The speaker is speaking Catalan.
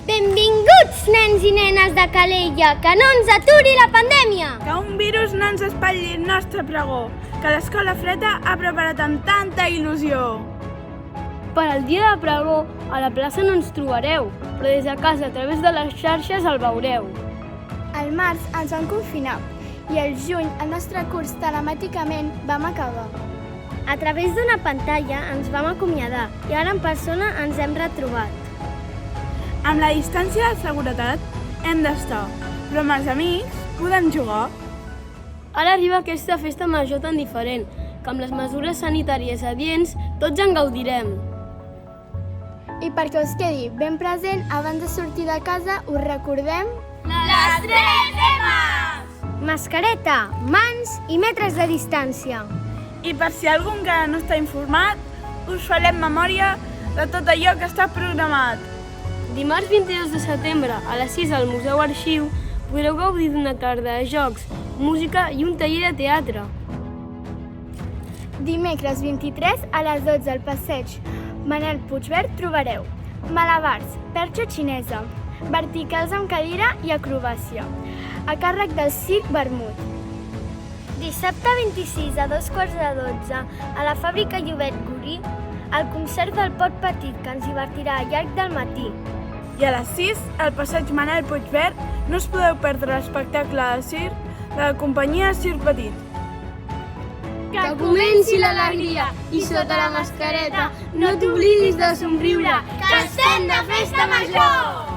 Benvinguts, nens i nenes de Calella, que no ens aturi la pandèmia! Que un virus no ens espatlli el nostre pregó, que l'Escola Freda ha preparat amb tanta il·lusió. Per al dia de pregó, a la plaça no ens trobareu, però des de casa a través de les xarxes el veureu. Al març ens van confinar i al juny el nostre curs telemàticament vam acabar. A través d'una pantalla ens vam acomiadar i ara en persona ens hem retrobat. Amb la distància de seguretat hem d'estar, però amb els amics podem jugar. Ara arriba aquesta festa major tan diferent, que amb les mesures sanitàries adients tots en gaudirem. I perquè us quedi ben present, abans de sortir de casa us recordem... Les 3 M's! Mascareta, mans i metres de distància. I per si algú encara no està informat, us farem memòria de tot allò que està programat. Dimarts 22 de setembre, a les 6 al Museu Arxiu, podreu gaudir d'una tarda de jocs, música i un taller de teatre. Dimecres 23 a les 12 al passeig Manel Puigvert trobareu malabars, perxa xinesa, verticals amb cadira i acrobàcia, a càrrec del Circ Vermut. Dissabte 26 a 2:15 a la fàbrica Llobet Gurí, el concert del Pot Petit, que ens divertirà al llarg del matí. I a les 6, al passeig Manel Puigvert, no us podeu perdre l'espectacle de circ de la companyia Circ Petit. Que comenci l'alegria i sota la mascareta no t'oblidis de somriure, Que estem de festa major!